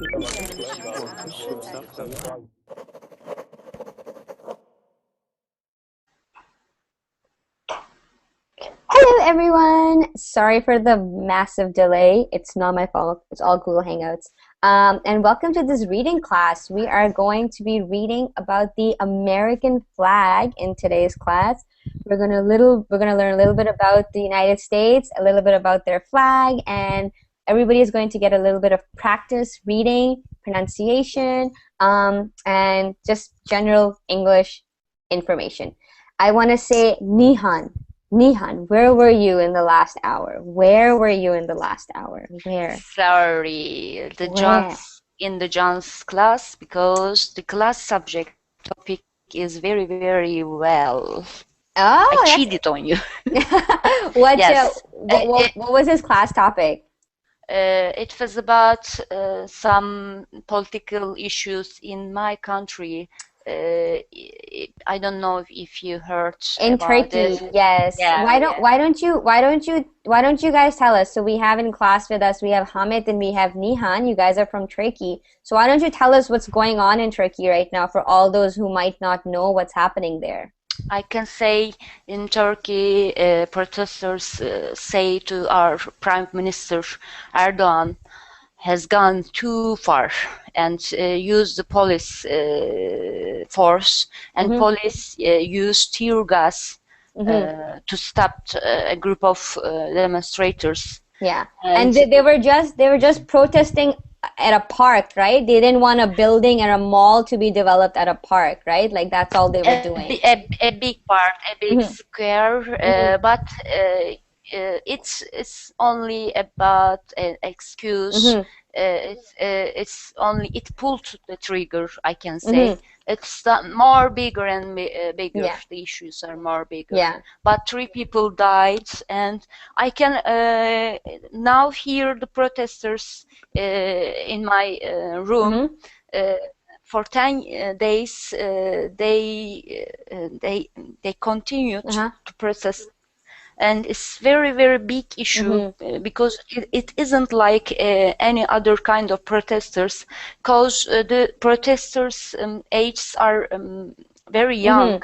Hello everyone! Sorry for the massive delay. It's not my fault. It's all Google Hangouts. And welcome to this reading class. We are going to be reading about the American flag in today's class. We're gonna learn a little bit about the United States, a little bit about their flag, and everybody is going to get a little bit of practice reading, pronunciation, and just general English information. I want to say Nihan. Nihan, where were you in the last hour? Where were you in the last hour? Where? Sorry, Where? in the John's class because the class subject topic is very, very well. I Oh, cheated on you. what, Yes. what was his class topic? It was about some political issues in my country. I don't know if you heard In about Turkey, it. yes. Yeah. Why don't you guys tell us? So we have in class with us, we have Hamid and we have Nihan. You guys are from Turkey. So why don't you tell us what's going on in Turkey right now for all those who might not know what's happening there? I can say in Turkey, protesters say to our Prime Minister Erdogan has gone too far and used the police force, and police used tear gas to stop a group of demonstrators. Yeah, and they were just protesting at a park, right? They didn't want a building and a mall to be developed at a park, right? Like that's all they were doing. A big park, a big square, but it's only about an excuse. It's only it pulled the trigger, I can say. It's more bigger and bigger. Yeah. The issues are more bigger. Yeah. But 3 people died, and I can now hear the protesters in my room. For 10 days, they continued to protest. And it's very, very big issue because it isn't like any other kind of protesters, because the protesters' ages are very young.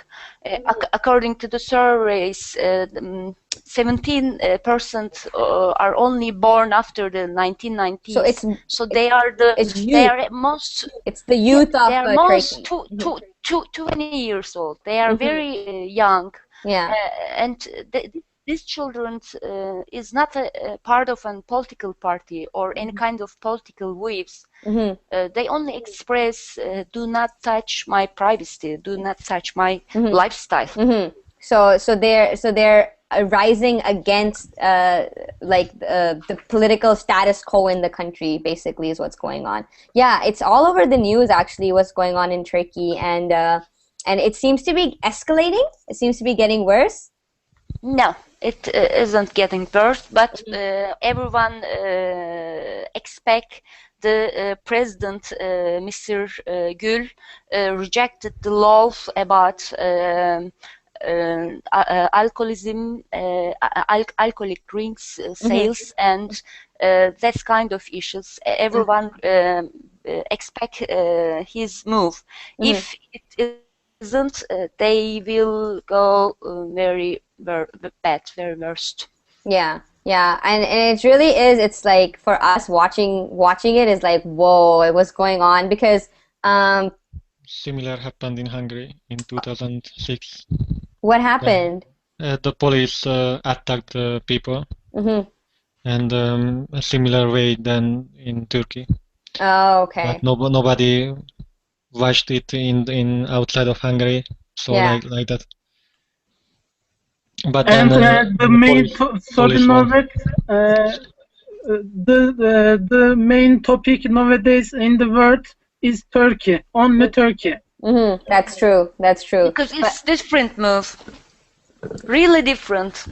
According to the surveys, 17% are only born after the 1990s. So they are most. It's the youth of they are most Turkey. 20 years old. They are very young. Yeah. And these children is not a part of a political party or any kind of political waves. They only express, do not touch my privacy, do not touch my lifestyle. So they're rising against the political status quo in the country, basically, is what's going on. Yeah, it's all over the news actually what's going on in Turkey, and it seems to be escalating. It seems to be getting worse. No, it isn't getting worse, but everyone expect the president, Mr. Gül, rejected the law about alcoholism, alcoholic drinks sales, and that kind of issues. Everyone expect his move. If it isn't, they will go very bad, very worst. Yeah, and it really is. It's like for us watching it is like, whoa, what's going on? Because similar happened in Hungary in 2006. What happened? The police attacked people, and a similar way than in Turkey. Oh, okay. But nobody watched it in outside of Hungary, so like that. But and then the main the main topic nowadays in the world is Turkey, only Turkey. That's true. Because it's different move, really different.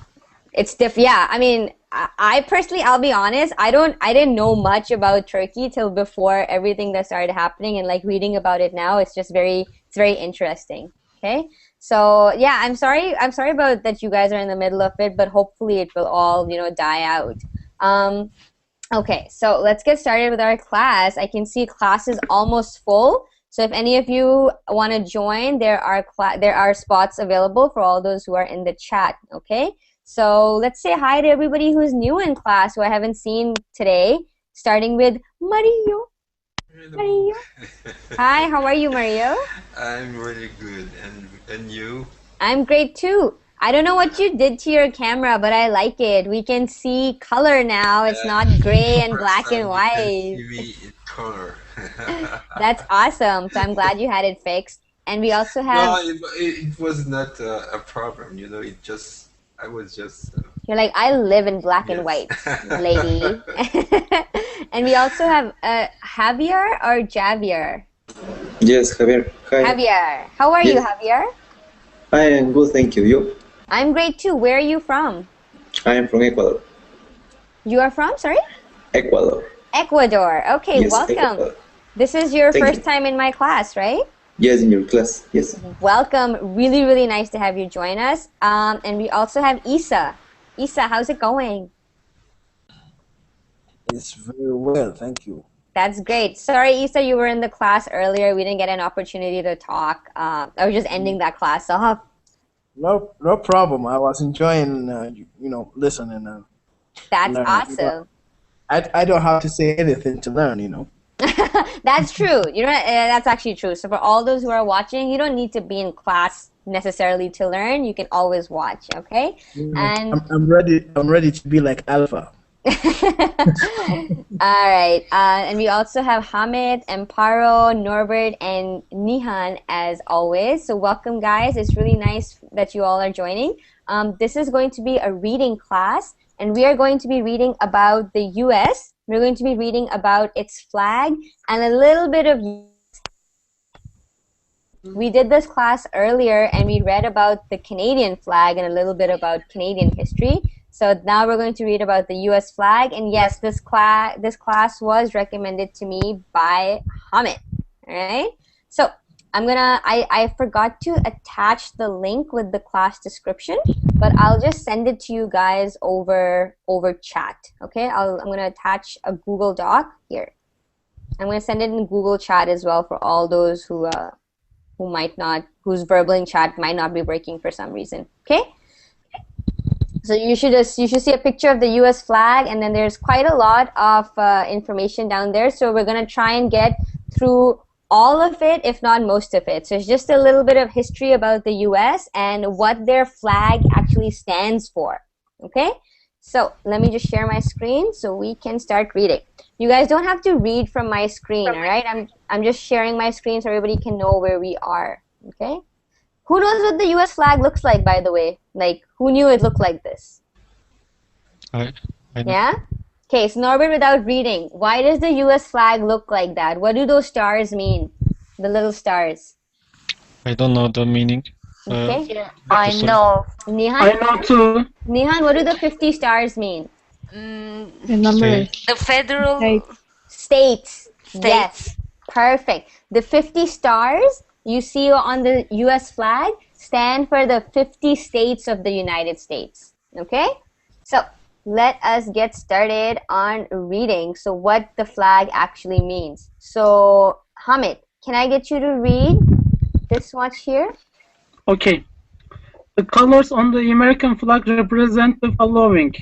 It's different. Yeah, I mean, I personally, I'll be honest, I didn't know much about Turkey till before everything that started happening, and like reading about it now, it's very interesting. Okay, so yeah, I'm sorry about that you guys are in the middle of it, but hopefully it will all die out. Okay, so let's get started with our class. I can see class is almost full. So if any of you want to join, there are spots available for all those who are in the chat, okay? So let's say hi to everybody who's new in class who I haven't seen today, starting with Mario. Hello. Mario. Hi, how are you, Mario? I'm really good. And you? I'm great too. I don't know what you did to your camera, but I like it. We can see color now. It's not gray and black and You white. can see me in color. That's awesome. So I'm glad you had it fixed. And we also have... No, it was not a problem. You know, I was just... You're like, I live in black and white, lady. And we also have Javier or Javier? Yes, Javier. Hi. Javier. How are you, Javier? I am good, thank you. You? I'm great too. Where are you from? I am from Ecuador. You are from, sorry? Ecuador. Ecuador. Okay, Yes, welcome. Ecuador. This is your Thank first you. time in my class, right? Yes, in your class. Yes. Welcome. Really, really nice to have you join us. And we also have Isa. Isa, how's it going? It's very well, thank you. That's great. Sorry, Isa, you were in the class earlier. We didn't get an opportunity to talk. I was just ending that class off. No problem. I was enjoying, listening. That's learning. awesome. I don't have to say anything to learn. That's true. That's actually true. So for all those who are watching, you don't need to be in class necessarily to learn. You can always watch, okay? And I'm ready. I'm ready to be like Alpha. all right. And we also have Hamid, Amparo, Norbert, and Nihan as always. So welcome, guys. It's really nice that you all are joining. This is going to be a reading class, and we are going to be reading about the U.S. We're going to be reading about its flag and a little bit of... We did this class earlier, and we read about the Canadian flag and a little bit about Canadian history. So now we're going to read about the U.S. flag. And yes, this class was recommended to me by Hamid. All right. So I forgot to attach the link with the class description, but I'll just send it to you guys over chat. Okay. I'm going to attach a Google Doc here. I'm going to send it in Google Chat as well for all those who might not, whose verbal chat might not be working for some reason. Okay. So you should see a picture of the U.S. flag, and then there's quite a lot of information down there. So we're gonna try and get through all of it, if not most of it. So it's just a little bit of history about the U.S. and what their flag actually stands for. Okay. So let me just share my screen so we can start reading. You guys don't have to read from my screen, all right? I'm just sharing my screen so everybody can know where we are. Okay. Who knows what the U.S. flag looks like, by the way? Like, who knew it looked like this? I know. Yeah? Okay, so Norbert, without reading, why does the U.S. flag look like that? What do those stars mean? The little stars. I don't know the meaning. Okay. Yeah, I know. Nihan? I know too. Nihan, what do the 50 stars mean? The numbers. The federal States. states. Yes. Perfect. The 50 stars you see on the U.S. flag stand for the 50 states of the United States. Okay? So let us get started on reading. So what the flag actually means. So Hamid, can I get you to read this much here? Okay. The colors on the American flag represent the following: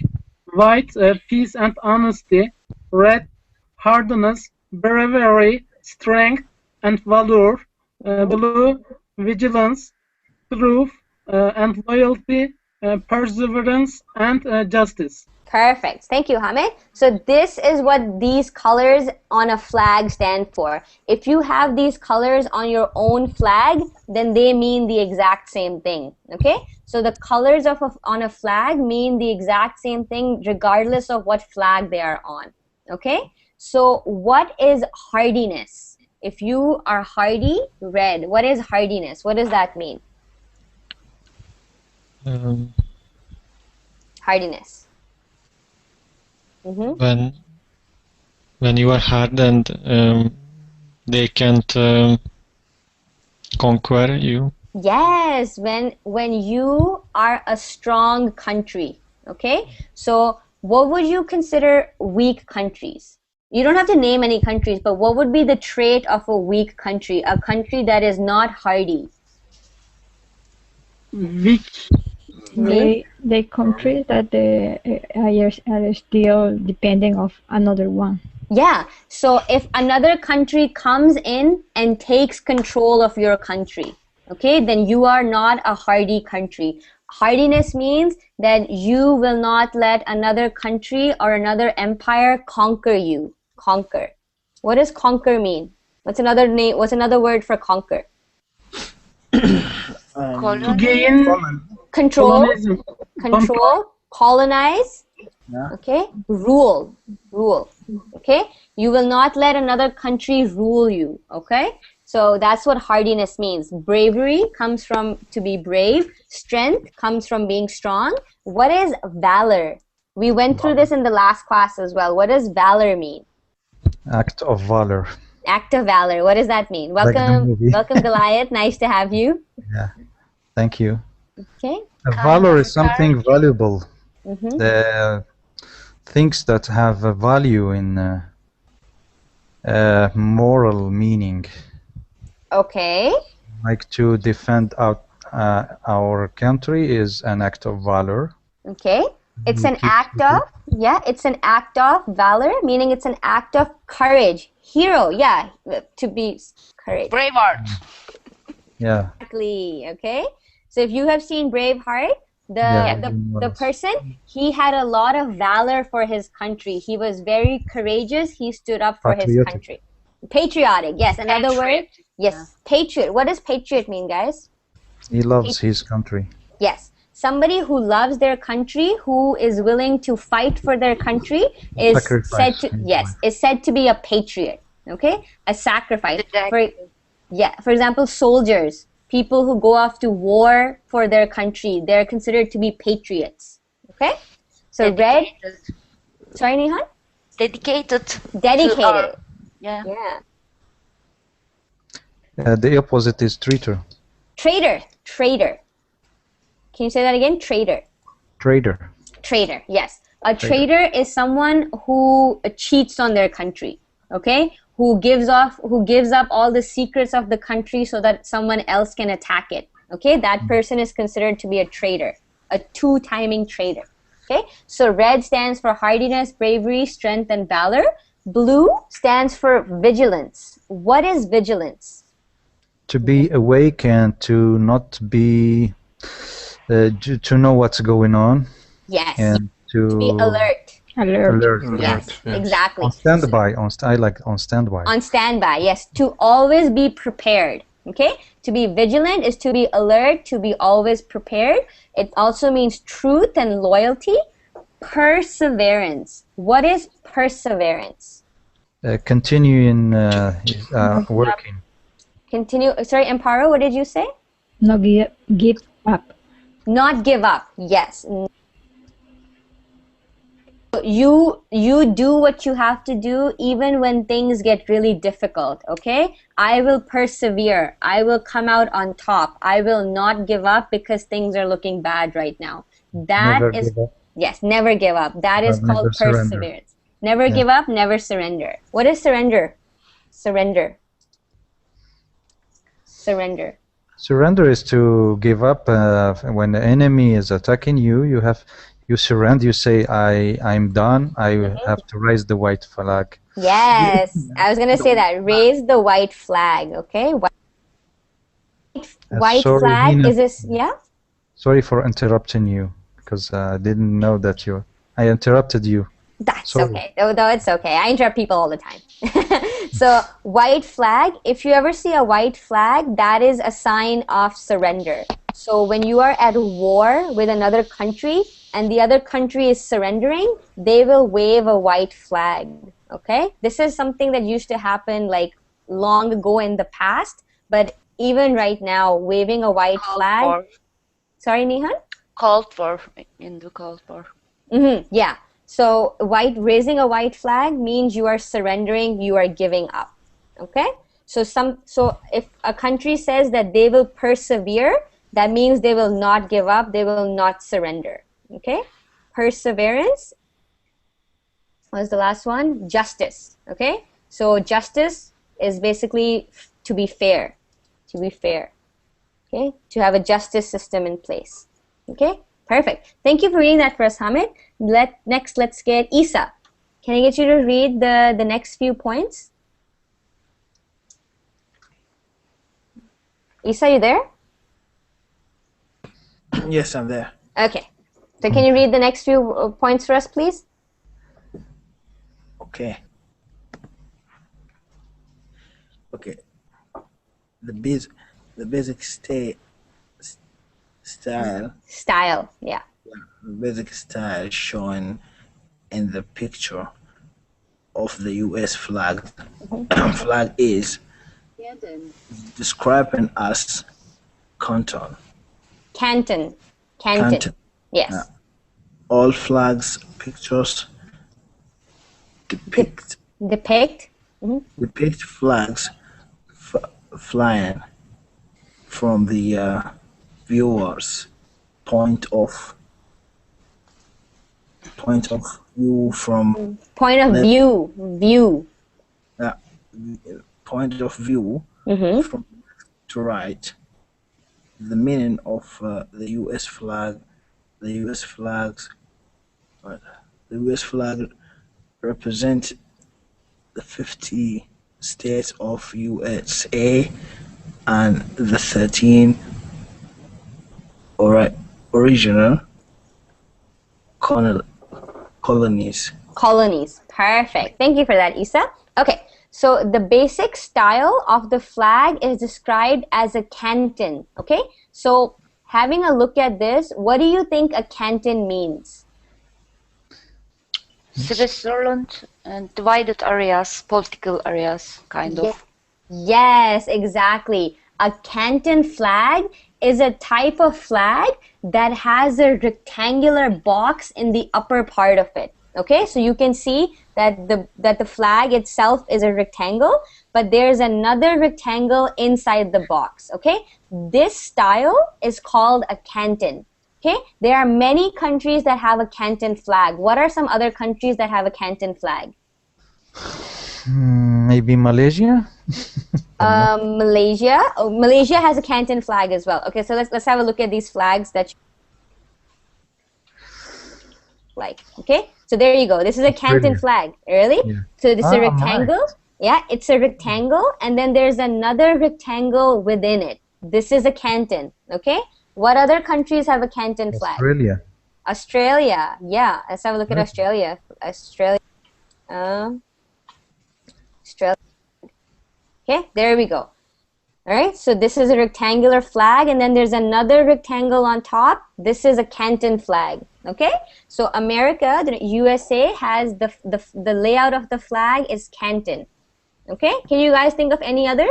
white, peace and honesty; red, hardness, bravery, strength, and valor; blue, vigilance, truth, and loyalty, perseverance, and justice. Perfect. Thank you, Hamid. So this is what these colors on a flag stand for. If you have these colors on your own flag, then they mean the exact same thing. Okay? So the colors on a flag mean the exact same thing regardless of what flag they are on. Okay? So what is hardiness? If you are hardy, red. What is hardiness? What does that mean? Hardiness. When you are hard and they can't conquer you. Yes, when you are a strong country. Okay, so what would you consider weak countries? You don't have to name any countries, but what would be the trait of a weak country? A country that is not hardy. Weak. The countries that are still depending of another one. Yeah, so if another country comes in and takes control of your country, okay, then you are not a hardy country. Hardiness means that you will not let another country or another empire conquer you. Conquer. What does conquer mean? What's another name? What's another word for conquer? To gain Control. colonism. Control. Colonize. Yeah. Okay. Rule. Okay. You will not let another country rule you. Okay. So that's what hardiness means. Bravery comes from to be brave. Strength comes from being strong. What is valor? We went through this in the last class as well. What does valor mean? Act of valor. Act of valor. What does that mean? Like the Welcome, movie. welcome Goliath. Nice to have you. Yeah. Thank you. Okay. Valor is something valuable. Mm-hmm. The things that have a value in moral meaning. Okay. Like to defend our country is an act of valor. Okay. It's We an keep act of, it's an act of valor, meaning it's an act of courage. Hero, yeah, to be courage. Braveheart. Yeah. Exactly, okay? So if you have seen Braveheart, the person, he had a lot of valor for his country. He was very courageous. He stood up for his Patriotic. country. Patriotic, yes. Another word? Patriot. Yes. Patriot. What does patriot mean, guys? He loves his country. Yes. Somebody who loves their country, who is willing to fight for their country, is Sacrifice. said to be a patriot. Okay, a sacrifice. Exactly. For example, soldiers, people who go off to war for their country, they're considered to be patriots. Okay, so Dedicated. Sorry, Nihan. Dedicated. Dedicated. Yeah. Yeah. The opposite is traitor. Traitor. Can you say that again? Traitor. Traitor, yes. A traitor is someone who cheats on their country, okay? Who gives up all the secrets of the country so that someone else can attack it, okay? That person is considered to be a traitor, a two-timing traitor, okay? So red stands for hardiness, bravery, strength, and valor. Blue stands for vigilance. What is vigilance? To be awake and to not be... to know what's going on. Yes. And to be alert. Alert. Exactly. On standby. On standby. On standby, yes. To always be prepared. Okay? To be vigilant is to be alert, to be always prepared. It also means truth and loyalty. Perseverance. What is perseverance? Continue in working. Continue. Sorry, Amparo, what did you say? No give up. Not give up. Yes. You do what you have to do even when things get really difficult, okay? I will persevere. I will come out on top. I will not give up because things are looking bad right now. Never give up. Yes, never give up. That is Never called surrender. perseverance. Never give up, never surrender. What is surrender? Surrender. Surrender is to give up when the enemy is attacking you. You surrender. You say, I'm done. I have to raise the white flag. Yes, I was gonna say that. Raise the white flag, okay? White Sorry, flag Hina. is this? Yeah. Sorry for interrupting you because I didn't know that I interrupted you. That's Sorry. okay. No, it's okay. I interrupt people all the time. So, white flag, if you ever see a white flag, that is a sign of surrender. So, when you are at war with another country and the other country is surrendering, they will wave a white flag. Okay? This is something that used to happen like long ago in the past, but even right now, waving a white flag. Sorry, Nihan? Called for. Yeah. So raising a white flag means you are surrendering, you are giving up. Okay? So if a country says that they will persevere, that means they will not give up, they will not surrender. Okay? Perseverance What was the last one? Justice. Okay? So justice is basically to be fair. To be fair. Okay? To have a justice system in place. Okay? Perfect. Thank you for reading that for us, Hamid. Next, let's get Isa. Can I get you to read the next few points? Isa, you there? Yes, I'm there. Okay. So can you read the next few points for us, please? Okay. Okay. The basic style. Style, yeah. The basic style shown in the picture of the U.S. flag. Flag is describing as Canton. Canton. Canton. Yes. All flags pictures depict flags flying from the viewer's point of view from point of view point of view from left to right. The meaning of the U.S. flag. The U.S. flag represents the 50 states of USA and the 13 original colonies. Colonies. Perfect. Thank you for that, Isa. Okay. So the basic style of the flag is described as a canton. Okay. So having a look at this, what do you think a canton means? Switzerland and divided areas, political areas, kind of. Yes, exactly. A canton flag is a type of flag that has a rectangular box in the upper part of it. Okay, so you can see that the flag itself is a rectangle, but there's another rectangle inside the box. Okay, this style is called a canton. Okay, there are many countries that have a canton flag. What are some other countries that have a canton flag? Maybe Malaysia. Malaysia. Oh, Malaysia has a canton flag as well. Okay, so let's have a look at these flags that you like. Okay, so there you go. This is a canton flag. Really? Yeah. So this is a rectangle. Nice. Yeah, it's a rectangle, and then there's another rectangle within it. This is a canton. Okay. What other countries have a canton flag? Australia. Australia. Yeah. Let's have a look at Australia. Australia. Okay, there we go. All right, so this is a rectangular flag, and then there's another rectangle on top. This is a canton flag. Okay, so America, the USA, has the layout of the flag is canton. Okay, can you guys think of any other?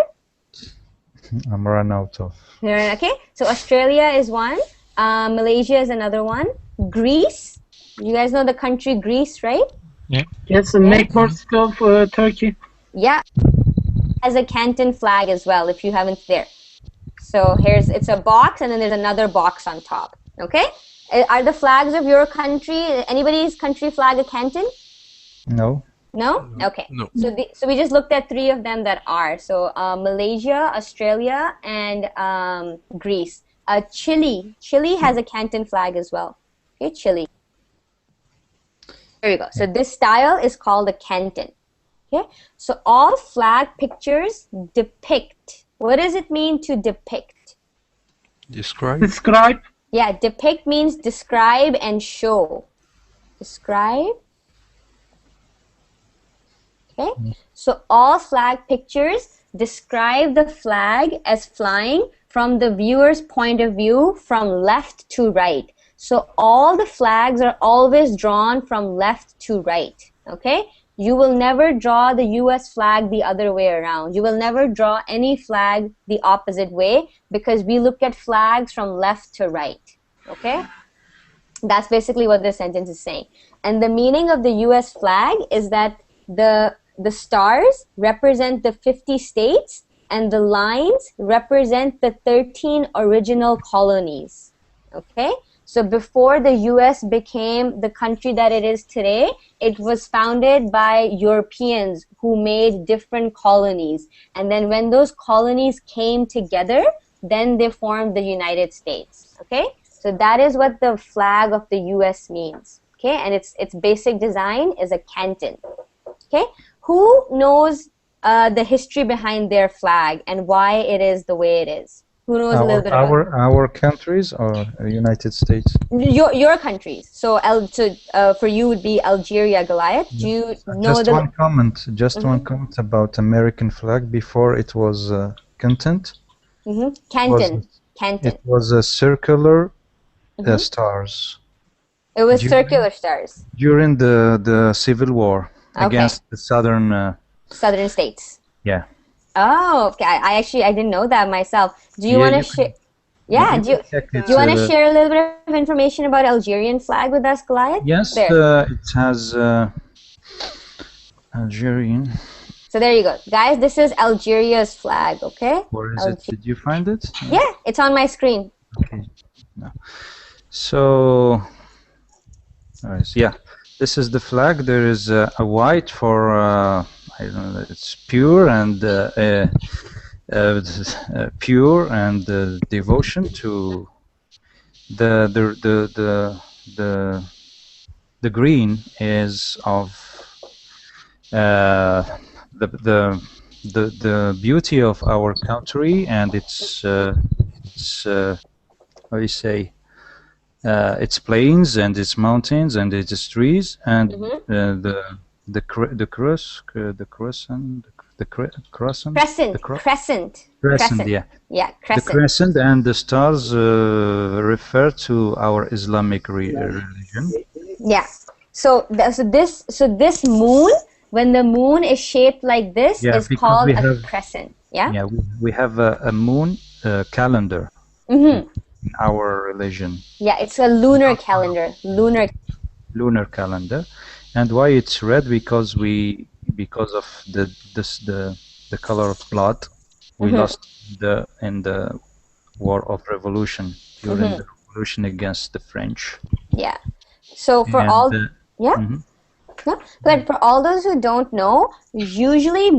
I'm run out of. Okay, so Australia is one. Malaysia is another one. Greece. You guys know the country Greece, right? Yeah. Yes, and neighbor of Turkey. Yeah. Has a canton flag as well, if you haven't there. So it's a box, and then there's another box on top. Okay? Are the flags of your country, anybody's country flag a canton? No. No? Okay. No. So we just looked at three of them that are. So Malaysia, Australia, and Greece. Chile. Chile has a canton flag as well. Okay, Chile. There you go. So this style is called a canton. Okay, so all flag pictures depict. What does it mean to depict? Describe. Yeah, depict means describe and show. Describe. Okay, so all flag pictures describe the flag as flying from the viewer's point of view from left to right. So all the flags are always drawn from left to right. Okay. You will never draw the US flag the other way around. You will never draw any flag the opposite way because we look at flags from left to right. Okay? That's basically what this sentence is saying. And the meaning of the US flag is that the stars represent the 50 states and the lines represent the 13 original colonies. Okay? So before the US became the country that it is today, it was founded by Europeans who made different colonies. And then when those colonies came together, then they formed the United States. Okay? So that is what the flag of the US means. Okay? And its basic design is a canton. Okay? Who knows the history behind their flag and why it is the way it is? Who knows a little bit about it? Our countries or United States? Your countries. So for you would be Algeria, Goliath. Do you know just one comment? Just one comment about American flag. Before it was Canton. Canton. It was a circular stars. It was circular stars during the Civil War against the southern states. Yeah. Oh, okay. I didn't know that myself. Do you want to share? Yeah. Do you want to share a little bit of information about Algerian flag with us, Goliath? Yes. It has Algerian. So there you go, guys. This is Algeria's flag. Okay. Where is it? Did you find it? Yeah, it's on my screen. Okay. No. So. Yeah, this is the flag. There is a white for I don't know. It's pure and devotion to the green is of the beauty of our country, and it's how do you say? Its plains and its mountains and its trees and the crescent. Yeah. Yeah, crescent. The crescent and the stars refer to our Islamic religion. Yeah. So this moon, when the moon is shaped like this, is called a crescent. Yeah. Yeah, we have a moon calendar. In our religion. Yeah, it's a lunar calendar. Lunar calendar. And why it's red? Because of the color of blood we lost in the war of revolution during the revolution against the French. Yeah. So for but for all those who don't know, usually,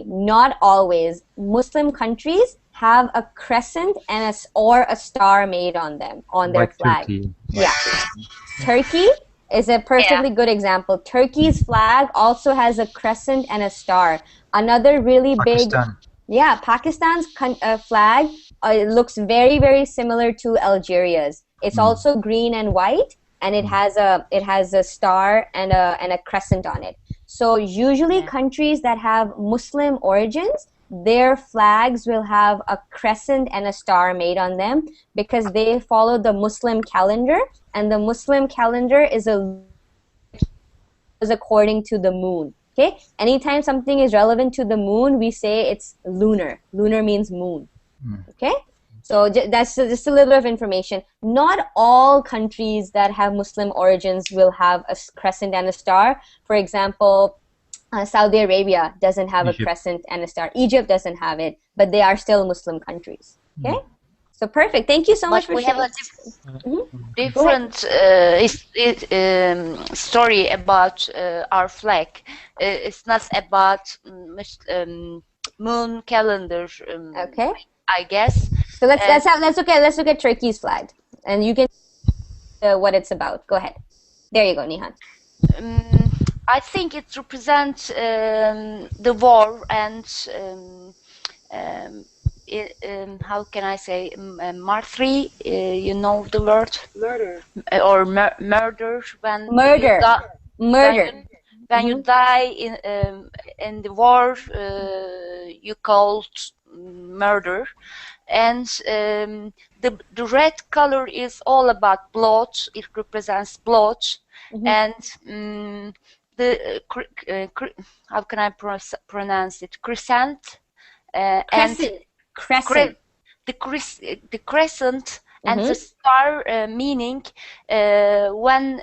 not always, Muslim countries have a crescent and or a star made on them, on their flag. Turkey. Yeah. Turkey is a perfectly good example. Turkey's flag also has a crescent and a star. Another really Pakistan. Pakistan's flag looks very, very similar to Algeria's. It's also green and white, and it has a star and a crescent on it. So usually countries that have Muslim origins, their flags will have a crescent and a star made on them because they follow the Muslim calendar, and the Muslim calendar is according to the moon. Okay? Anytime something is relevant to the moon, we say it's lunar. Lunar means moon. Okay? So that's just a little bit of information. Not all countries that have Muslim origins will have a crescent and a star. For example, Saudi Arabia doesn't have a crescent and a star. Egypt doesn't have it, but they are still Muslim countries. Okay? So perfect. Thank you so much for sharing. We have a different story about our flag. It's not about moon calendar. Okay. I guess. So let's look at Turkey's flag, and you can what it's about. Go ahead. There you go, Nihan. I think it represents the war and how can I say martyr? You know the word? Murder. Or murder when when you die in the war, you called murder, and the red color is all about blood. It represents blood, and how can I pronounce it? Crescent. Crescent. The crescent and the star, meaning when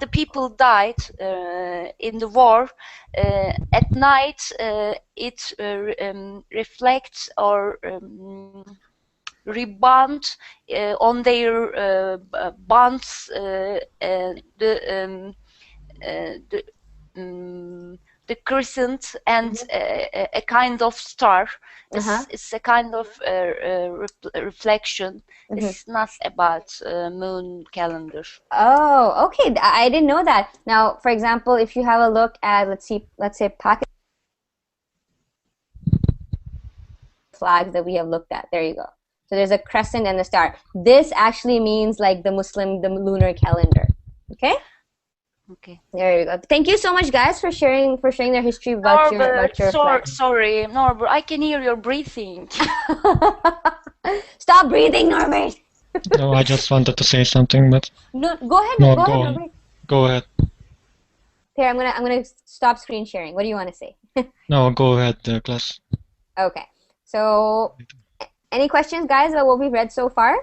the people died in the war, at night it reflects or rebound on their bonds the crescent and a kind of star. It's a kind of reflection. It's not about moon calendar. Oh, okay. I didn't know that. Now, for example, if you have a look at, let's say Pakistan flags that we have looked at. There you go. So there's a crescent and a star. This actually means like the lunar calendar. Okay? Okay. There you go. Thank you so much, guys, for sharing their history about your flag. Sorry, Norbert, I can hear your breathing. Stop breathing, Norbert. No, I just wanted to say something, but no, go ahead. No, go ahead, on. Norbert. Go ahead. Here, I'm gonna stop screen sharing. What do you want to say? No, go ahead, class. Okay. So, any questions, guys, about what we've read so far?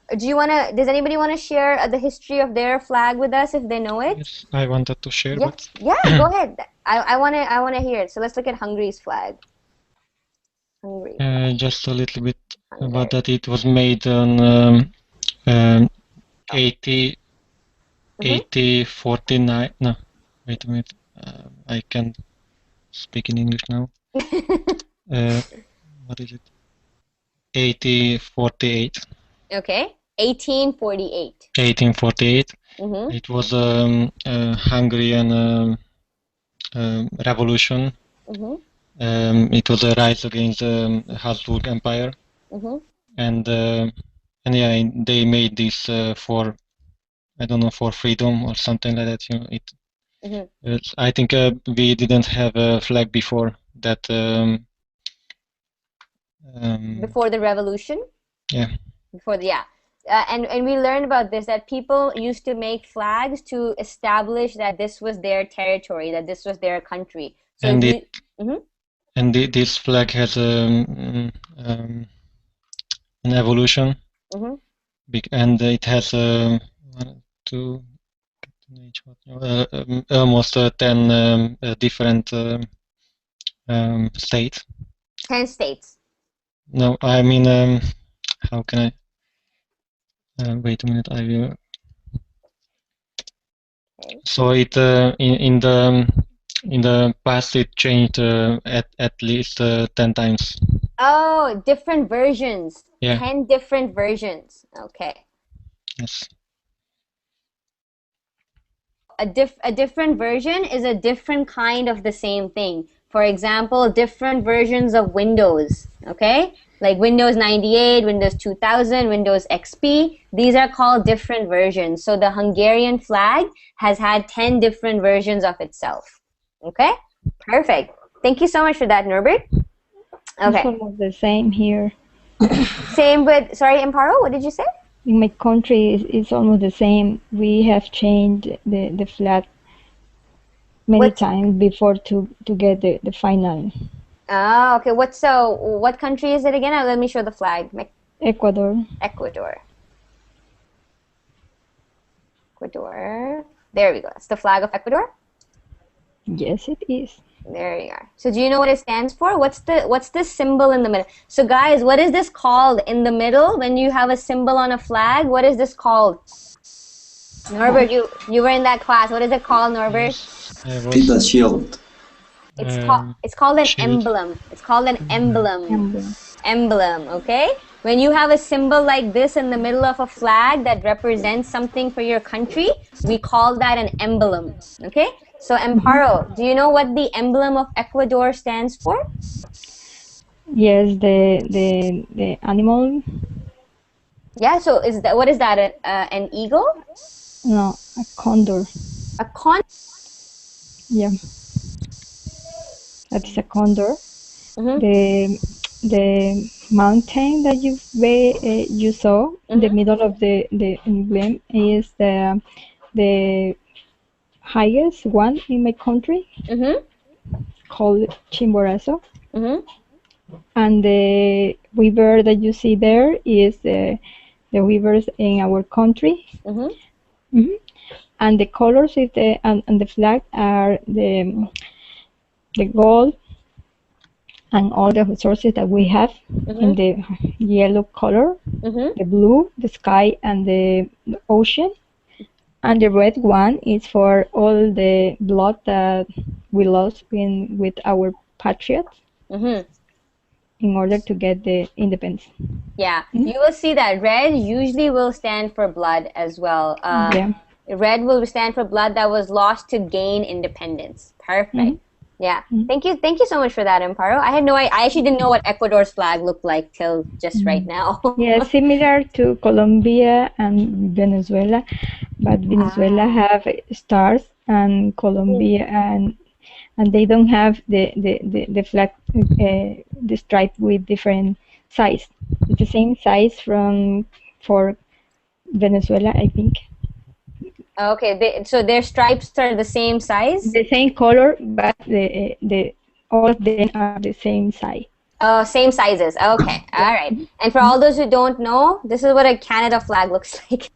Does anybody want to share the history of their flag with us if they know it? Yes, I wanted to share. Yeah, But yeah, go ahead. I wanna hear it. So let's look at Hungary's flag. Hungary. Just a little bit about that. It was made on 49. No, wait a minute. I can't speak in English now. What is it? 1848. Okay, 1848. 1848. It was a Hungarian revolution. It was a rise against the Habsburg Empire, and yeah, they made this for, I don't know, for freedom or something like that. You know, I think we didn't have a flag before that. Before the revolution. Yeah. And we learned about this, that people used to make flags to establish that this was their territory, that this was their country. So and this flag has an evolution, and it has almost 10 different states. 10 states. No, I mean, how can I? Wait a minute, I will. Okay. So it in the past it changed at least 10 times. Oh, different versions. Yeah. 10 different versions. Okay. Yes. A different version is a different kind of the same thing. For example, different versions of Windows. Okay. Like Windows 98, Windows 2000, Windows XP. These are called different versions. So the Hungarian flag has had 10 different versions of itself. Okay? Perfect. Thank you so much for that, Norbert. Okay. It's almost the same here. Same with, sorry, Amparo, what did you say? In my country, it's almost the same. We have changed the flag many times before to get the final. Ah, okay. What country is it again? Let me show the flag. Ecuador. Ecuador. There we go. It's the flag of Ecuador? Yes, it is. There you are. So do you know what it stands for? What's this symbol in the middle? So guys, what is this called in the middle when you have a symbol on a flag? What is this called? Norbert, you were in that class. What is it called, Norbert? It's a shield. It's called an emblem. It's called an emblem. Emblem, okay? When you have a symbol like this in the middle of a flag that represents something for your country, we call that an emblem, okay? So Amparo, do you know what the emblem of Ecuador stands for? Yes, the animal. Yeah, so what is that? An eagle? No, a condor. A condor? Yeah. That's a condor. The mountain that you saw in the middle of the emblem is the highest one in my country, called Chimborazo. And the river that you see there is the rivers in our country. And the colors of the flag are the gold, and all the resources that we have in the yellow color, the blue, the sky, and the ocean. And the red one is for all the blood that we lost with our patriots in order to get the independence. Yeah, you will see that red usually will stand for blood as well. Yeah. Red will stand for blood that was lost to gain independence. Perfect. Yeah. Thank you so much for that, Amparo. I actually didn't know what Ecuador's flag looked like till just right now. Yeah, similar to Colombia and Venezuela, but Venezuela have stars and Colombia and they don't have the flag, the stripe with different size. It's the same size for Venezuela, I think. Okay, so their stripes are the same size? The same color, but all of them are the same size. Oh, same sizes. Okay, all right. And for all those who don't know, this is what a Canada flag looks like.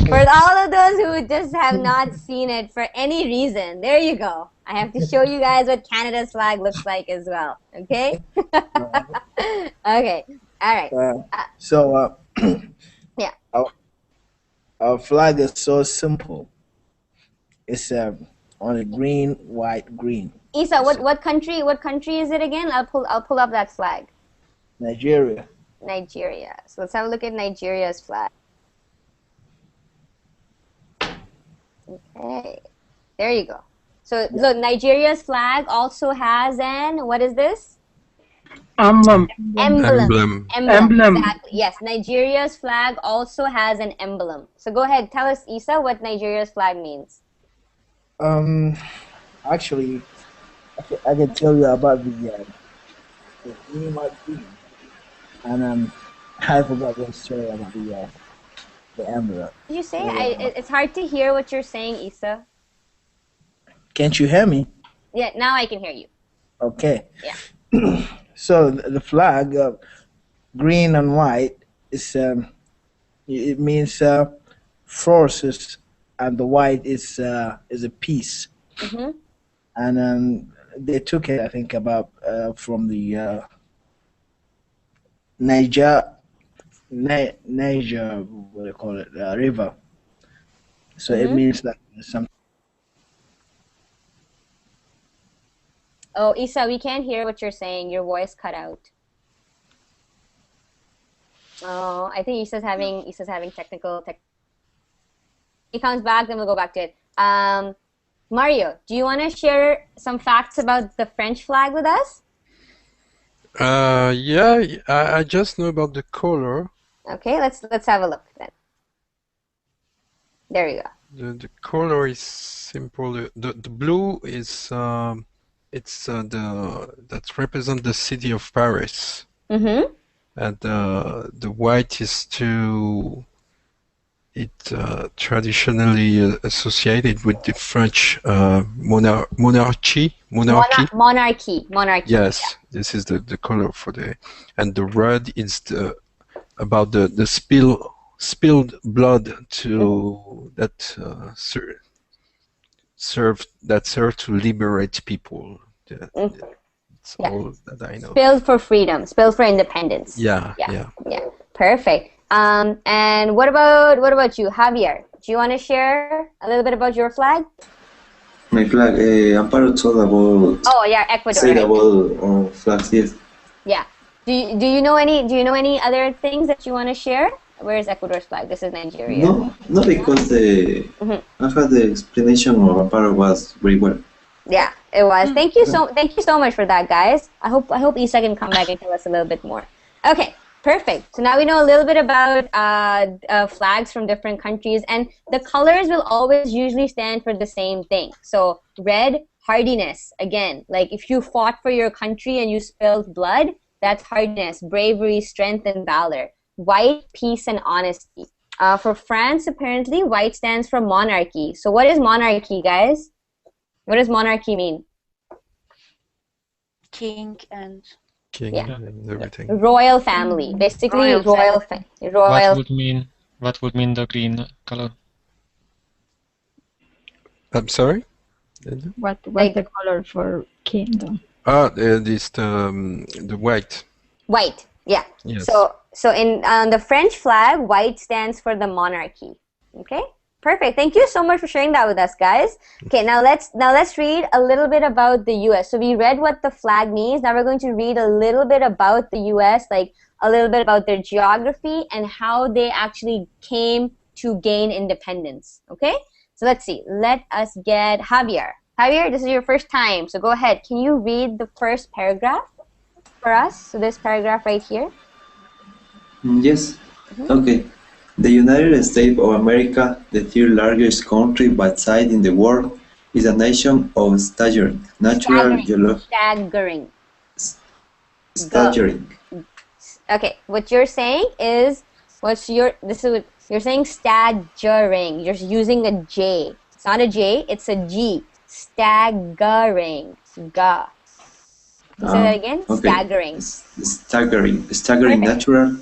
For all of those who just have not seen it for any reason, there you go. I have to show you guys what Canada's flag looks like as well. Okay? Okay, all right. Yeah. Our flag is so simple. It's on a green, white, green. Isa, what country is it again? I'll pull up that flag. Nigeria. Nigeria. So let's have a look at Nigeria's flag. Okay. There you go. So look, Nigeria's flag also has what is this? Emblem. Emblem. Exactly. Yes, Nigeria's flag also has an emblem. So go ahead, tell us, Isa, what Nigeria's flag means. Actually, I can tell you about the green, white, green, and I forgot the story about the emblem. Did you say? It's hard to hear what you're saying, Isa. Can't you hear me? Yeah, now I can hear you. Okay. Yeah. So the flag, green and white, is it means forces, and the white is a peace. And they took it, I think, about from the Niger, what do you call it, river. So it means that something. Oh, Isa, we can't hear what you're saying. Your voice cut out. Oh, I think Isa's having technical. He comes back, then we'll go back to it. Mario, do you want to share some facts about the French flag with us? Yeah, I just know about the color. Okay, let's have a look then. There you go. The color is simple. The blue is that represents the city of Paris. And the white is traditionally associated with the French monarchy. Monarchy. Yes, yeah. This is the color for and the red is about the spilled blood that served to liberate people. That's all that I know. Spilled for freedom, spilled for independence. Yeah. Perfect. And what about you, Javier? Do you want to share a little bit about your flag? My flag, Amparo told about. Oh yeah, Ecuador. Said about flags, yes. Yeah. Do you know any other things that you want to share? Where is Ecuador's flag? This is Nigeria. No, because I thought the explanation of Amparo was very well. Yeah, it was. Thank you so much for that, guys. I hope Isa can come back and tell us a little bit more. Okay. Perfect. So now we know a little bit about flags from different countries, and the colors will always usually stand for the same thing. So red, hardiness. Again, like if you fought for your country and you spilled blood, that's hardiness, bravery, strength, and valor. White, peace, and honesty. For France, apparently, white stands for monarchy. So what is monarchy, guys? What does monarchy mean? King and everything. Royal family, basically royal family. What would mean the green color? I'm sorry? What's the color for kingdom? The white. White, yeah. Yes. So in on the French flag, white stands for the monarchy. Okay, perfect. Thank you so much for sharing that with us, guys. Okay, now let's read a little bit about the U.S. So we read what the flag means. Now we're going to read a little bit about the U.S., like a little bit about their geography and how they actually came to gain independence. Okay, so let's see. Let us get Javier. Javier, this is your first time, so go ahead. Can you read the first paragraph for us? So this paragraph right here. Yes. Okay. The United States of America, the third largest country by size in the world, is a nation of staggering natural Staggering. Staggering. Okay, what you're saying is, you're saying staggering. You're using a J. It's not a J, it's a G. Staggering. Ga. Say that again. Okay. Staggering natural,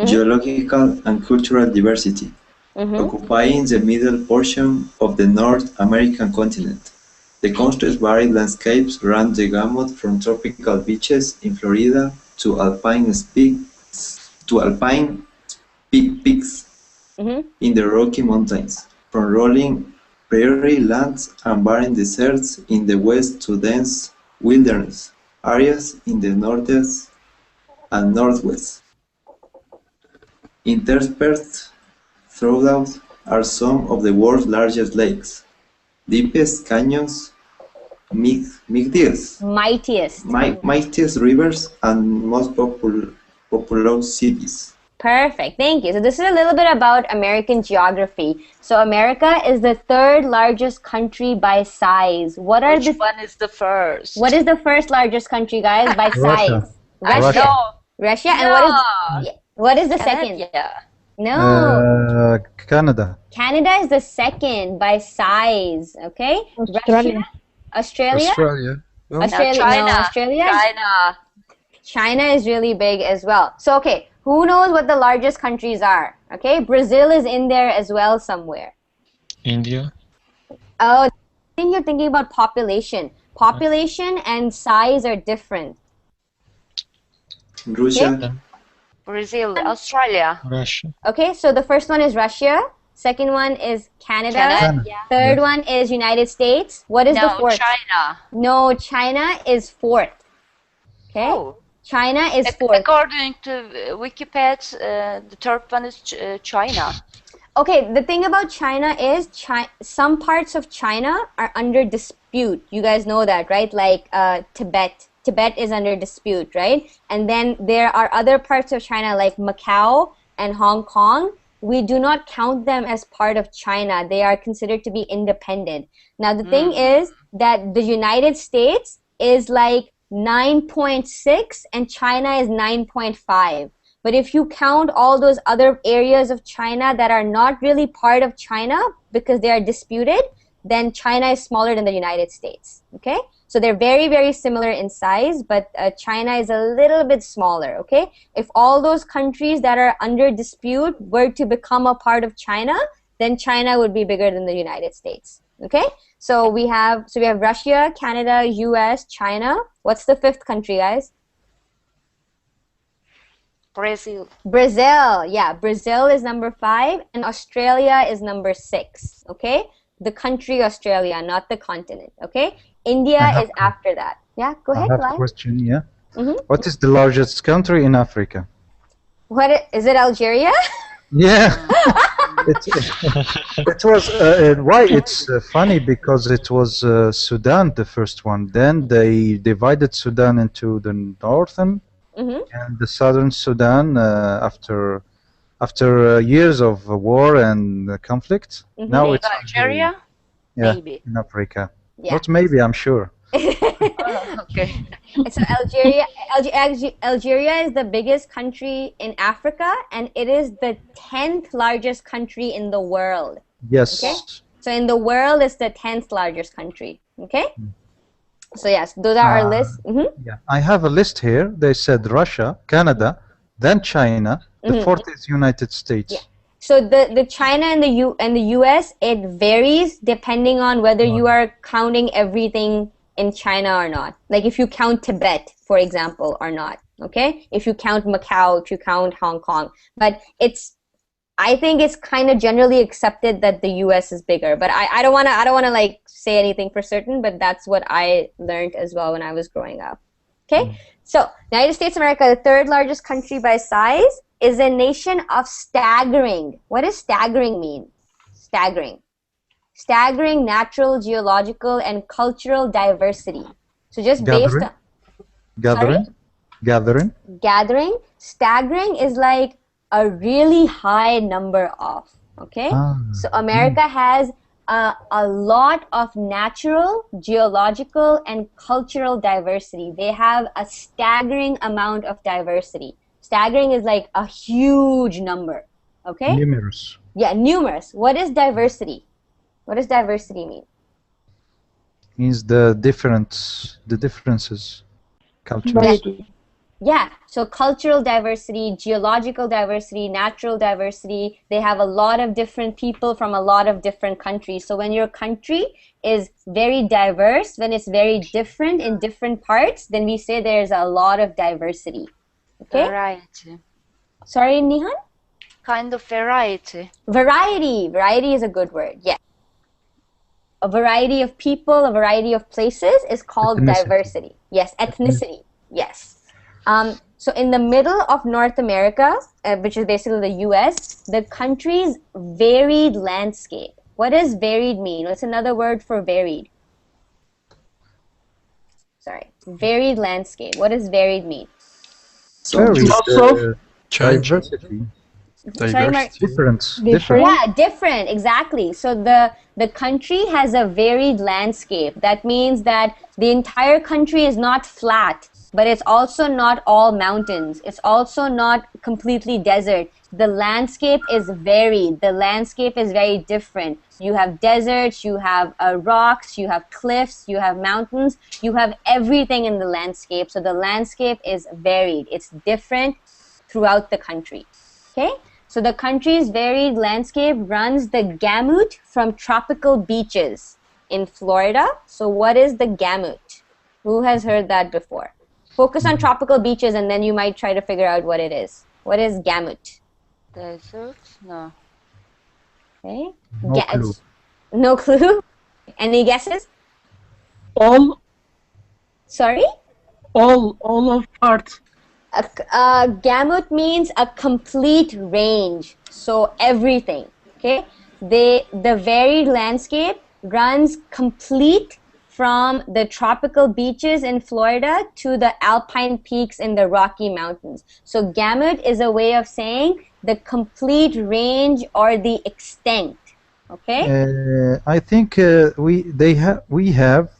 geological, and cultural diversity, occupying the middle portion of the North American continent. The country's varied landscapes run the gamut from tropical beaches in Florida to alpine peaks in the Rocky Mountains, from rolling prairie lands and barren deserts in the west to dense wilderness areas in the northeast and northwest. Interspersed throughout are some of the world's largest lakes, deepest canyons, mightiest rivers, and most populous cities. Perfect, thank you. So this is a little bit about American geography. So America is the third largest country by size. Which one is the first? What is the first largest country, guys, by size? Russia. Russia. And what is the second? No. Canada. Canada is the second by size. Okay. Australia. Australia. No? China. China is really big as well. So okay. Who knows what the largest countries are? Okay, Brazil is in there as well somewhere. India. Oh, I think you're thinking about population. Population and size are different. Russia. Okay? Brazil, Australia. Russia. Okay, so the first one is Russia. Second one is Canada. Third one is United States. What is the fourth? China. No, China is fourth. Okay. Oh. China is fourth. According to Wikipedia, the third one is China. Okay, the thing about China is some parts of China are under dispute. You guys know that, right? Like Tibet. Tibet is under dispute, right? And then there are other parts of China like Macau and Hong Kong. We do not count them as part of China. They are considered to be independent. Now, the thing is that the United States is like 9.6 and China is 9.5. But if you count all those other areas of China that are not really part of China because they are disputed, then China is smaller than the United States. Okay? So they're very, very similar in size, but China is a little bit smaller. Okay? If all those countries that are under dispute were to become a part of China, then China would be bigger than the United States. Okay? So we have Russia, Canada, US, China. What's the fifth country, guys? Brazil. Brazil. Yeah, Brazil is number 5 and Australia is number 6. Okay? The country Australia, not the continent. Okay? India is after that. Yeah, go ahead, I have a question, yeah. What is the largest country in Africa? What is it, Algeria? Yeah. It was why it's funny because it was Sudan, the first one. Then they divided Sudan into the northern and the southern Sudan after years of war and conflict. Now it's Algeria. Maybe in Africa. Yeah. Not maybe, I'm sure. Okay. So Algeria is the biggest country in Africa, and it is the 10th largest country in the world. Yes. Okay? So in the world, it's the 10th largest country. Okay. So yes, those are our lists. Yeah, I have a list here. They said Russia, Canada, then China. The fourth is United States. Yeah. So the China and the US, it varies depending on whether you are counting everything in China or not. Like if you count Tibet, for example, or not. Okay? If you count Macau, if you count Hong Kong. But I think it's kind of generally accepted that the US is bigger. But I don't wanna like say anything for certain, but that's what I learned as well when I was growing up. Okay? So United States of America, the third largest country by size, is a nation of staggering. What does staggering mean? Staggering. Staggering natural, geological, and cultural diversity. So just based on... Gathering? Sorry? Gathering? Gathering. Staggering is like a really high number of. Okay? So America has a lot of natural, geological, and cultural diversity. They have a staggering amount of diversity. Staggering is like a huge number. Okay? Numerous. Yeah, numerous. What is diversity? What does diversity mean? Means the differences. Cultures. Yeah, so cultural diversity, geological diversity, natural diversity, they have a lot of different people from a lot of different countries. So when your country is very diverse, when it's very different in different parts, then we say there's a lot of diversity. Okay? Variety. Sorry, Nihan? Kind of variety. Variety. Variety is a good word, yes. A variety of people, a variety of places is called diversity. Yes, ethnicity. Yes. So in the middle of North America, which is basically the US, the country's varied landscape. What does varied mean? What's another word for varied? Sorry. Varied landscape. What does varied mean? Varied. Change. Diversity. Sorry, Different. Yeah, different, exactly. So the country has a varied landscape. That means that the entire country is not flat, but it's also not all mountains. It's also not completely desert. The landscape is varied. The landscape is very different. You have deserts, you have rocks, you have cliffs, you have mountains, you have everything in the landscape. So the landscape is varied. It's different throughout the country. Okay? So the country's varied landscape runs the gamut from tropical beaches in Florida. So what is the gamut? Who has heard that before? Focus on tropical beaches and then you might try to figure out what it is. What is gamut? Desert? No. Okay. No clue. No clue? Any guesses? All Sorry? of parts. Gamut means a complete range. So everything. Okay? The varied landscape runs complete from the tropical beaches in Florida to the alpine peaks in the Rocky Mountains. So gamut is a way of saying the complete range or the extent. Okay? I think we have,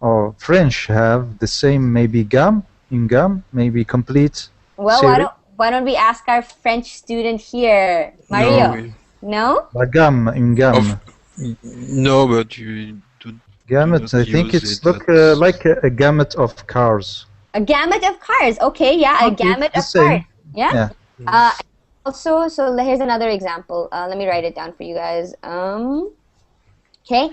or French have the same, maybe maybe complete. Well, why don't we ask our French student here, Mario? No? La gamme, une gamme. No, but you do. Gamut, I think it's like a gamut of cars. A gamut of cars. Okay, yeah, a gamut of cars. Yeah. Also, so here's another example. Let me write it down for you guys. Okay.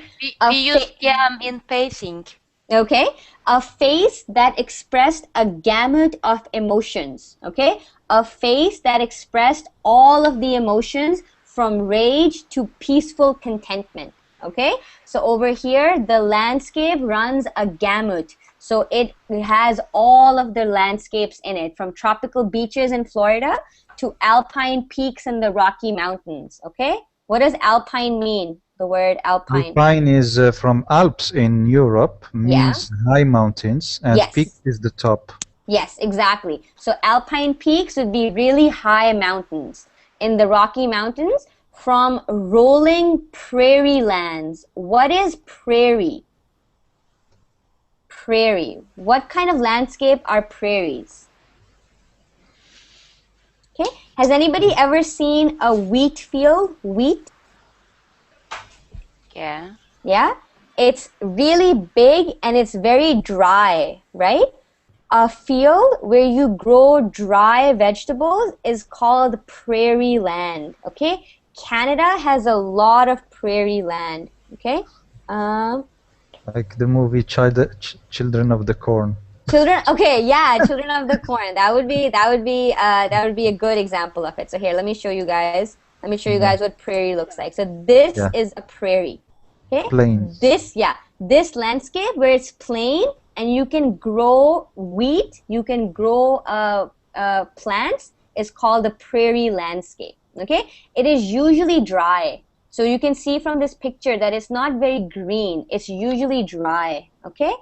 We use gam in facing. Okay. A face that expressed a gamut of emotions. Okay. A face that expressed all of the emotions from rage to peaceful contentment. Okay. So over here, the landscape runs a gamut. So it has all of the landscapes in it, from tropical beaches in Florida to alpine peaks in the Rocky Mountains. Okay. What does alpine mean? The word alpine. Alpine is from Alps in Europe, means high mountains, and peak is the top. Yes, exactly. So alpine peaks would be really high mountains. In the Rocky Mountains, from rolling prairie lands. What is prairie? Prairie. What kind of landscape are prairies? Okay. Has anybody ever seen a wheat field? Wheat? Yeah. Yeah? It's really big and it's very dry, right? A field where you grow dry vegetables is called prairie land, okay? Canada has a lot of prairie land, okay? Like the movie Children of the Corn. Children, okay, yeah, Children of the Corn. That would be a good example of it. So here, let me show you guys. Let me show you guys what prairie looks like. So this is a prairie. Okay? Plains. This landscape where it's plain and you can grow wheat, you can grow plants is called a prairie landscape. Okay? It is usually dry. So you can see from this picture that it's not very green. It's usually dry. Okay?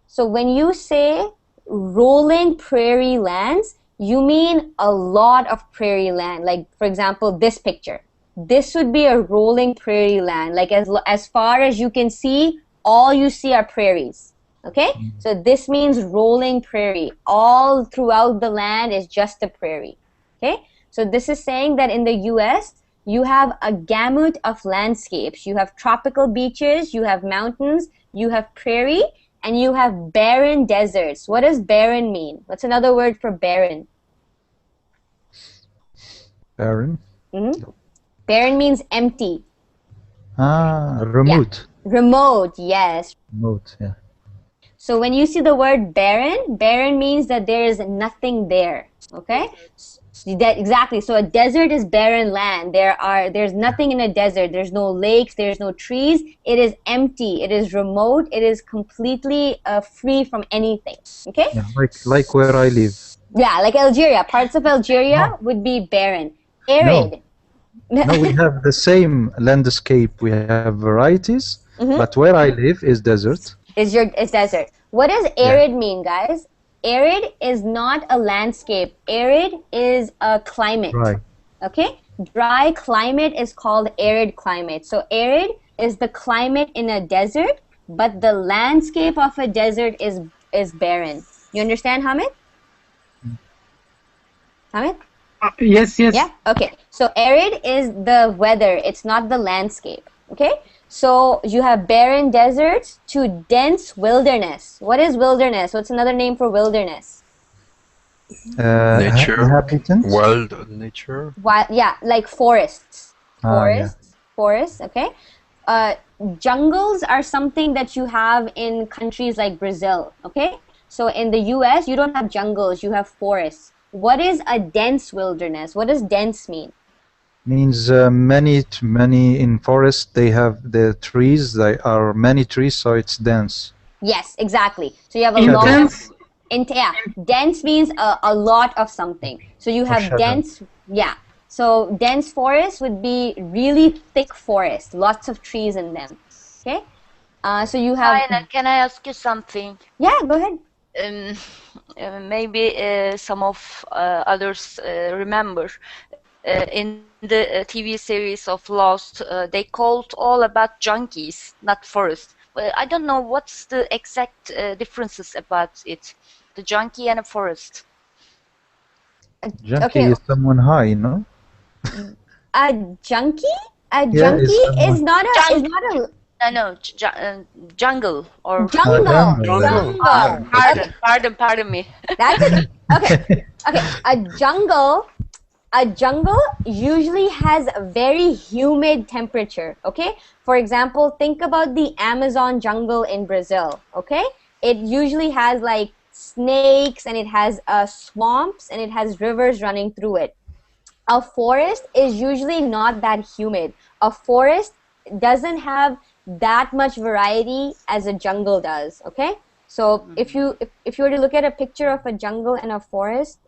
So when you say rolling prairie lands, you mean a lot of prairie land. Like, for example, this picture. This would be a rolling prairie land. Like, as far as you can see, all you see are prairies. Okay? So this means rolling prairie. All throughout the land is just a prairie. Okay? So this is saying that in the US, you have a gamut of landscapes. You have tropical beaches, you have mountains, you have prairie, and you have barren deserts. What does barren mean? What's another word for barren? Barren? Barren means empty. Remote. Yeah. Remote, yes. Remote, yeah. So when you see the word barren, barren means that there is nothing there. Okay? Exactly. So a desert is barren land. There's nothing in a desert. There's no lakes. There's no trees. It is empty. It is remote. It is completely free from anything. Okay? Yeah, like where I live. Yeah, like Algeria. Parts of Algeria would be barren. Arid. No, we have the same landscape. We have varieties, but where I live is desert. Is desert. What does arid mean, guys? Arid is not a landscape. Arid is a climate. Right. Okay? Dry climate is called arid climate. So arid is the climate in a desert, but the landscape of a desert is barren. You understand, Hamid? Hamid? Yes. Yeah? Okay. So arid is the weather. It's not the landscape. Okay? So you have barren deserts to dense wilderness. What is wilderness? What's another name for wilderness? Nature. Inhabitants? Wild nature. Yeah, like forests. Forests, okay? Jungles are something that you have in countries like Brazil, okay? So in the US, you don't have jungles, you have forests. What is a dense wilderness? What does dense mean? Means many in forest they have the trees. They are many trees, so it's dense. Yes, exactly. So you have a Intense? lot. Yeah, dense means a lot of something. So you have dense. Yeah. So dense forest would be really thick forest, lots of trees in them. Okay. So you have. Hina, can I ask you something? Yeah, go ahead. Maybe some of others remember. In the TV series of Lost, they called all about junkies, not forest. Well, I don't know what's the exact differences about it. The junkie and a forest. Junkie is someone high, no? A junkie? A junkie is not a. No, jungle or jungle. Pardon me. That's it. Okay. A jungle usually has a very humid temperature, okay? For example, think about the Amazon jungle in Brazil, okay? It usually has like snakes and it has swamps and it has rivers running through it. A forest is usually not that humid. A forest doesn't have that much variety as a jungle does, okay? So if you were to look at a picture of a jungle and a forest,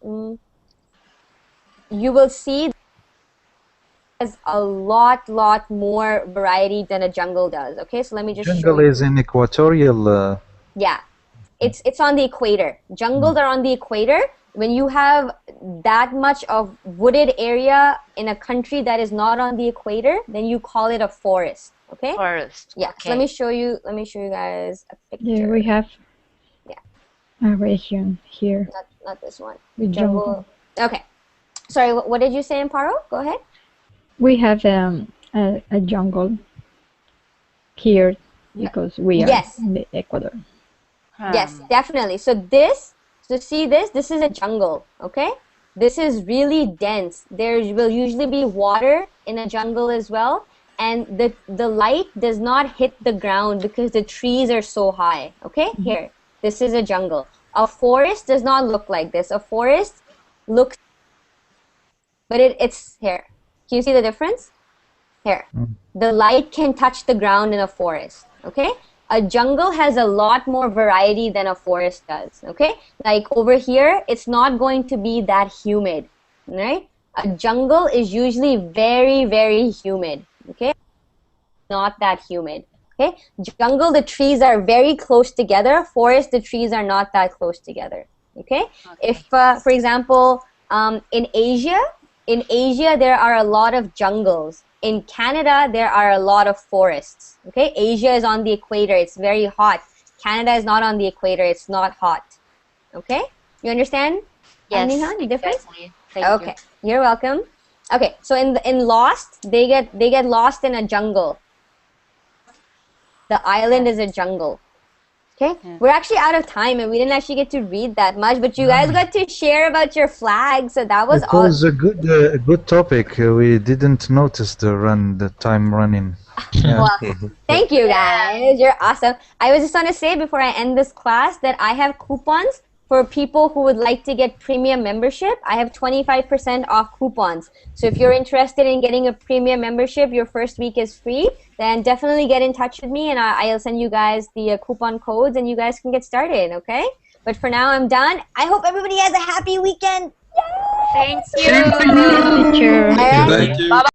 you will see there's a lot more variety than a jungle does. Okay, so let me just jungle is in equatorial. Yeah, it's on the equator. Jungles are on the equator. When you have that much of wooded area in a country that is not on the equator, then you call it a forest. Okay. Forest. Yeah. Okay. So let me show you guys a picture. Yeah, we have. Yeah. A region here. Not this one. The jungle. Okay. Sorry, what did you say, Amparo? Go ahead. We have a jungle here because we are in the Ecuador. Yes, definitely. So see this is a jungle, okay? This is really dense. There will usually be water in a jungle as well, and the light does not hit the ground because the trees are so high. Okay, here, this is a jungle. A forest does not look like this. A forest looks, but it's here. Can you see the difference? Here, the light can touch the ground in a forest. Okay, a jungle has a lot more variety than a forest does. Okay, like over here, it's not going to be that humid, right? A jungle is usually very, very humid. Okay, not that humid. Okay, jungle, the trees are very close together. Forest, the trees are not that close together. Okay, if for example, in Asia, there are a lot of jungles. In Canada, there are a lot of forests. Okay, Asia is on the equator. It's very hot. Canada is not on the equator. It's not hot. Okay, you understand? Yes. Hina, the difference? Thank okay, you're welcome. Okay, so in Lost, they get lost in a jungle. The island is a jungle. Okay, we're actually out of time and we didn't actually get to read that much, but you guys got to share about your flag, so that was It was a good topic. We didn't notice the time running. Yeah. Well, thank you guys. You're awesome. I was just going to say before I end this class that I have coupons for people who would like to get premium membership. I have 25% off coupons. So if you're interested in getting a premium membership, your first week is free, then definitely get in touch with me and I'll send you guys the coupon codes and you guys can get started, okay? But for now, I'm done. I hope everybody has a happy weekend. Yay! Thank you. Thank you. Teacher. Thank you. Bye-bye.